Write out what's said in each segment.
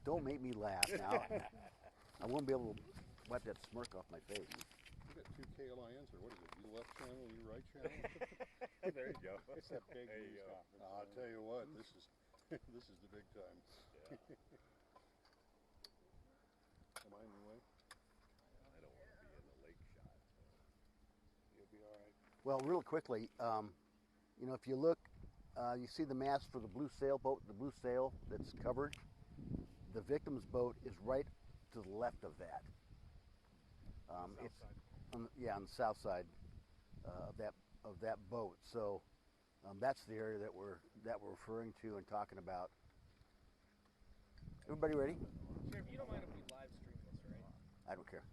Don't make me laugh now. I won't be able to wipe that smirk off my face. You got two KLINs, or what is it? You left channel, you right channel? There you go. It's that big news conference. I'll tell you what, this is this is the big time. Yeah. Am I in the way? I don't want to be in the lake shot. You'll be all right. Well, real quickly, if you look, you see the mast for the blue sailboat, the blue sail that's covered. The victim's boat is right to the left of that. It's on the south side of that boat. So that's the area that we're referring to and talking about. Everybody ready? Sheriff, you don't mind if we live stream this, right? I don't care.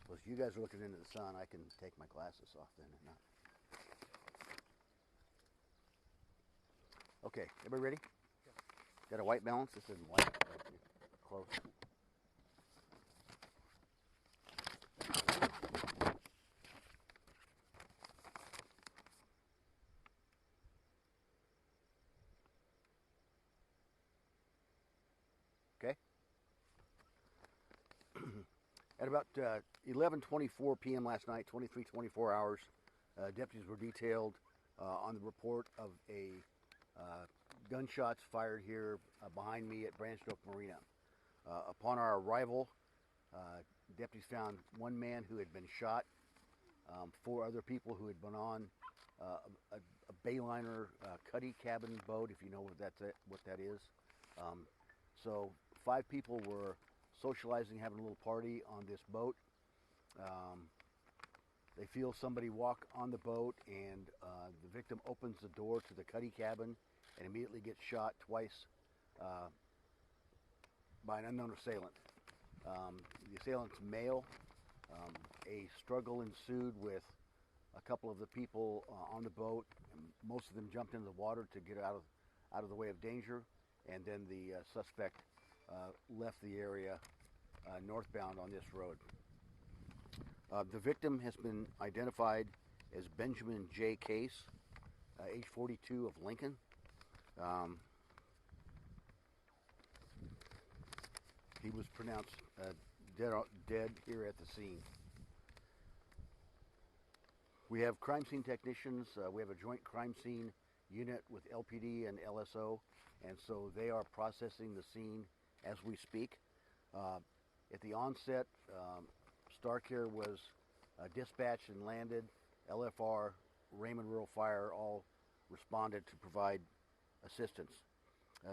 Well, if you guys are looking into the sun, I can take my glasses off then or not. Okay, everybody ready? Got a white balance? This isn't white. Close. Okay. At about 11:24 p.m. last night, 24 hours, deputies were detailed on the report of a gunshots fired here behind me at Branch Oak Marina. Upon our arrival, deputies found one man who had been shot, 4 other people who had been on a Bayliner cuddy cabin boat, if you know what that is. So 5 people were socializing, having a little party on this boat. They feel somebody walk on the boat, and the victim opens the door to the cuddy cabin and immediately gets shot twice by an unknown assailant. The assailant's male. A struggle ensued with a couple of the people on the boat. Most of them jumped into the water to get out of the way of danger, and then the suspect left the area northbound on this road. The victim has been identified as Benjamin J. Case, age 42, of Lincoln. He was pronounced dead here at the scene. We have crime scene technicians. We have a joint crime scene unit with LPD and LSO, and so they are processing the scene as we speak. At the onset, StarCare was dispatched and landed. LFR, Raymond Rural Fire all responded to provide assistance.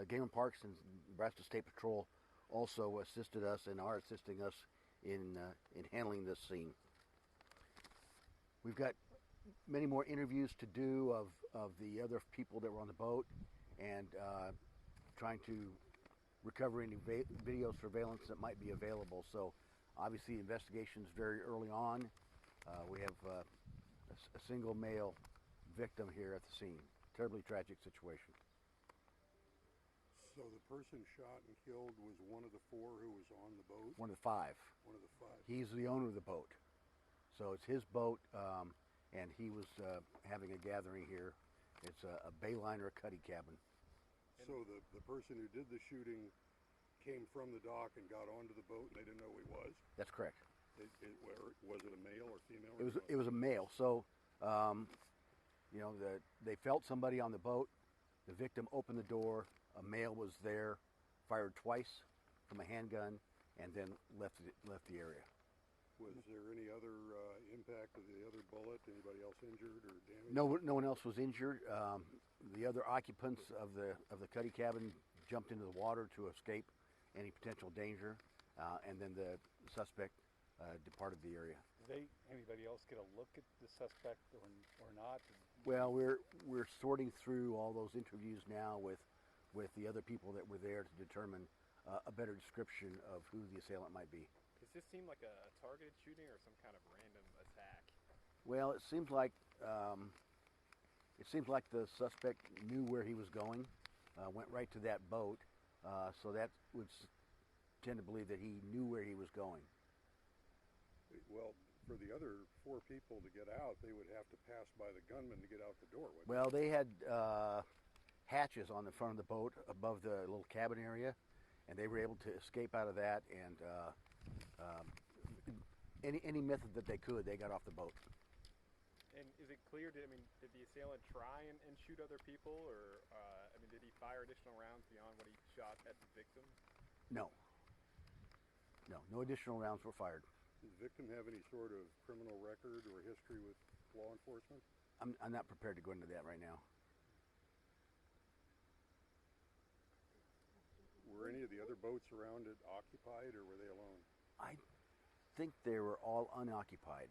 Game and Parks and Nebraska State Patrol also assisted us and are assisting us in handling this scene. We've got many more interviews to do of the other people that were on the boat, and trying to recover any video surveillance that might be available. So obviously the investigation is very early on. We have a single male victim here at the scene. Terribly tragic situation. So the person shot and killed was one of the 4 who was on the boat? One of the 5. One of the 5. He's the owner of the boat. So it's his boat, and he was having a gathering here. It's a Bayliner cuddy cabin. So the person who did the shooting came from the dock and got onto the boat, and they didn't know who he was? That's correct. Was it a male or female? It was a male. So, they felt somebody on the boat. The victim opened the door. A male was there, fired twice from a handgun, and then left the area. Was there any other impact of the other bullet? Anybody else injured or damaged? No one else was injured. The other occupants of the cuddy cabin jumped into the water to escape any potential danger, and then the suspect departed the area. Did anybody else get a look at the suspect or not? Well, we're sorting through all those interviews now with the other people that were there to determine a better description of who the assailant might be. Does this seem like a targeted shooting or some kind of random attack? Well, it seems like the suspect knew where he was going, went right to that boat, so that would tend to believe that he knew where he was going. Well, for the other 4 people to get out, they would have to pass by the gunman to get out the door, wouldn't Well, they had hatches on the front of the boat above the little cabin area, and they were able to escape out of that. And any method that they could, they got off the boat. And is it clear? Did the assailant try and shoot other people, or did he fire additional rounds beyond what he shot at the victim? No additional rounds were fired. Does the victim have any sort of criminal record or history with law enforcement? I'm not prepared to go into that right now. Were any of the other boats around it occupied, or were they alone? I think they were all unoccupied.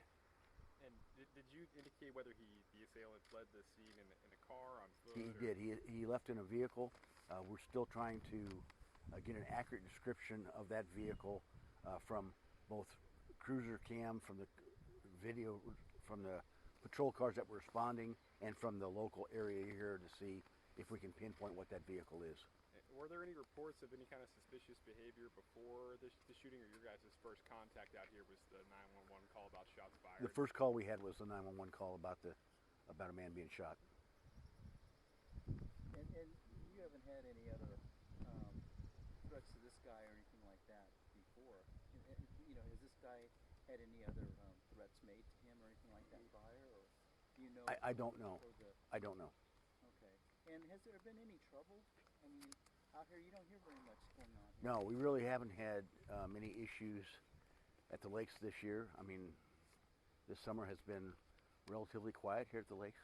And did you indicate whether the assailant fled the scene in a car, on foot? He did. He left in a vehicle. We're still trying to get an accurate description of that vehicle from both cruiser cam, from the video, from the patrol cars that were responding, and from the local area here to see if we can pinpoint what that vehicle is. Were there any reports of any kind of suspicious behavior before the shooting, or your guys' first contact out here was the 911 call about shots fired? The first call we had was the 911 call about a man being shot. And you haven't had any other threats to this guy or anything like that before? Has this guy had any other threats made to him or anything like that prior, or do you know? I don't know. I don't know. Okay. And has there been any trouble? Out here you don't hear very much going on here. No, we really haven't had many issues at the lakes this year. This summer has been relatively quiet here at the lakes.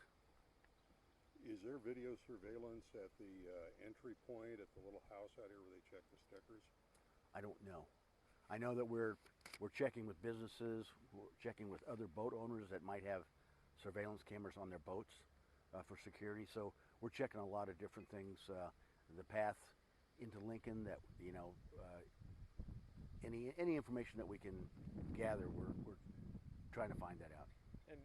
Is there video surveillance at the entry point at the little house out here where they check the stickers? I don't know. I know that we're checking with businesses, we're checking with other boat owners that might have surveillance cameras on their boats for security. So we're checking a lot of different things. The path into Lincoln, that any information that we can gather, we're trying to find that out. And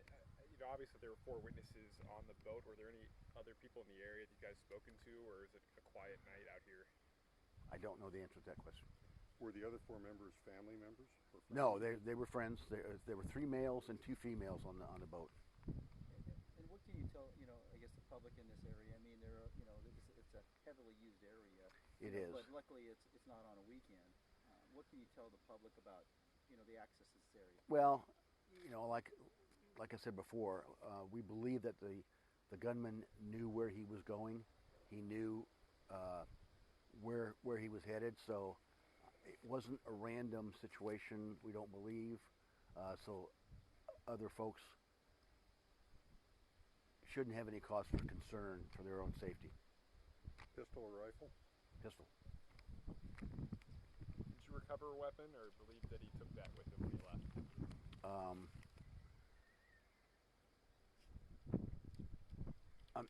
obviously there were 4 witnesses on the boat. Were there any other people in the area that you guys spoken to, or is it a quiet night out here? I don't know the answer to that question. Were the other 4 members family members? Or friends? No, they were friends. There were 3 males and 2 females on the boat. And what can you tell, I guess the public in this area? There are, it's a heavily used area. It is. But luckily it's not on a weekend. What can you tell the public about, the access to this area? Well, like I said before, we believe that the gunman knew where he was going. He knew where he was headed, so it wasn't a random situation, we don't believe. So other folks shouldn't have any cause for concern for their own safety. Pistol or rifle? Pistol. Did you recover a weapon, or believe that he took that with him when he left? Yeah.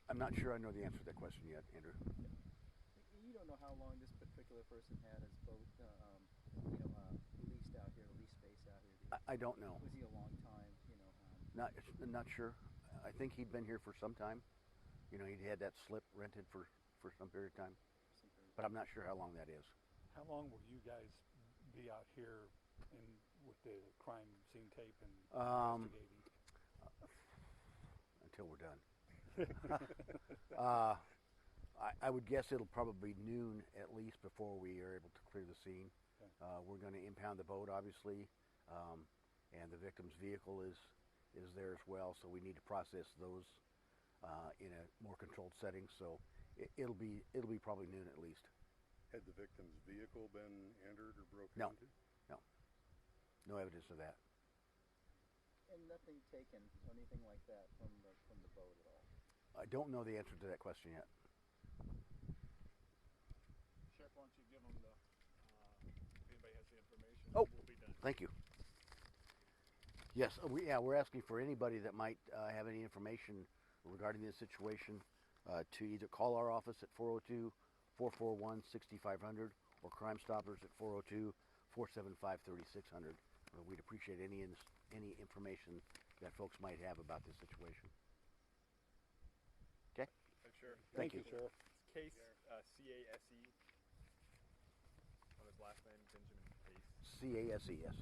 I'm not sure I know the answer to that question yet, Andrew. You don't know how long this particular person had his boat, leased out here, lease space out here. I don't know. Was he a long time, Not sure. I think he'd been here for some time. He'd had that slip rented for some period of time. But I'm not sure how long that is. How long will you guys be out here with the crime scene tape and investigating? Until we're done. I would guess it'll probably be noon at least before we are able to clear the scene. Okay. We're going to impound the boat, obviously, and the victim's vehicle is there as well. So we need to process those in a more controlled setting. So it'll be probably noon at least. Had the victim's vehicle been entered or broken No. into? No evidence of that. And nothing taken or anything like that from the boat at all? I don't know the answer to that question yet. Sheriff, why don't you give them if anybody has the information, Oh. we'll be done. Thank you. Yes, we're asking for anybody that might have any information regarding this situation to either call our office at 402-441-6500 or Crime Stoppers at 402-475-3600. We'd appreciate any information that folks might have about this situation. Okay? Sure. Thank you. Sheriff. Case C-A-S-E on his last name, Benjamin Case. CASE, yes.